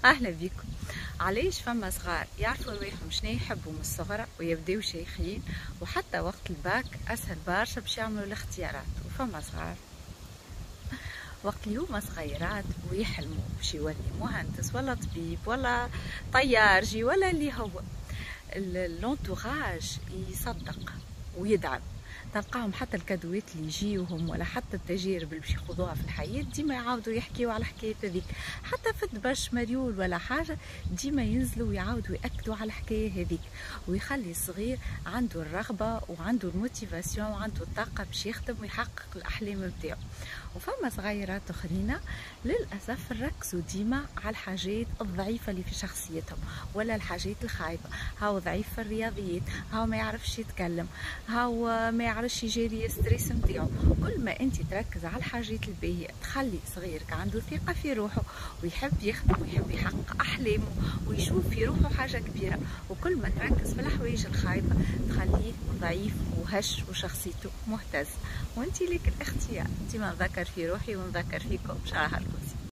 اهلا بكم. علاش فما صغار يعرفوا رواحهم شنو يحبوا من الصغر ويبداو شيخين، وحتى وقت الباك اسهل برشا باش يعملوا الاختيارات، وفما صغار وقت اليوم صغيرات ويحلموا باش يولي مهندس ولا طبيب ولا طيارجي ولا اللي هو الانتوراج يصدق ويدعم. تلقاهم حتى الكادوات اللي يجيوهم ولا حتى التجارب اللي باش يخوضوها في الحياه ديما يعاودوا يحكيوا على حكايه هذيك، حتى في دبش مريول ولا حاجه ديما ينزلوا ويعاودوا ياكدوا على الحكايه هذيك، ويخلي الصغير عنده الرغبه وعنده الموتيفاسيون وعنده الطاقه باش يخدم ويحقق الاحلام نتاعو. وفما صغيرات اخرين للاسف نركزوا ديما على الحاجات الضعيفه اللي في شخصيتهم ولا الحاجات الخايبه، هاو ضعيف في الرياضيات، هاو ما يعرفش يتكلم، هاو ما يعرفش يجاري ستريس نتاعو. كل ما انت تركز على الحاجات الباهيه تخلي صغيرك عنده ثقه في روحه ويحب يخدم ويحب يحقق احلامه ويشوف في روحه حاجه كبيره، وكل ما تركز في الحوايج الخايبه تخليه ضعيف وهش وشخصيته مهتزه. وانت لك الاختيار. ديما نذكر في روحي ونذكر فيكم شراها الكل.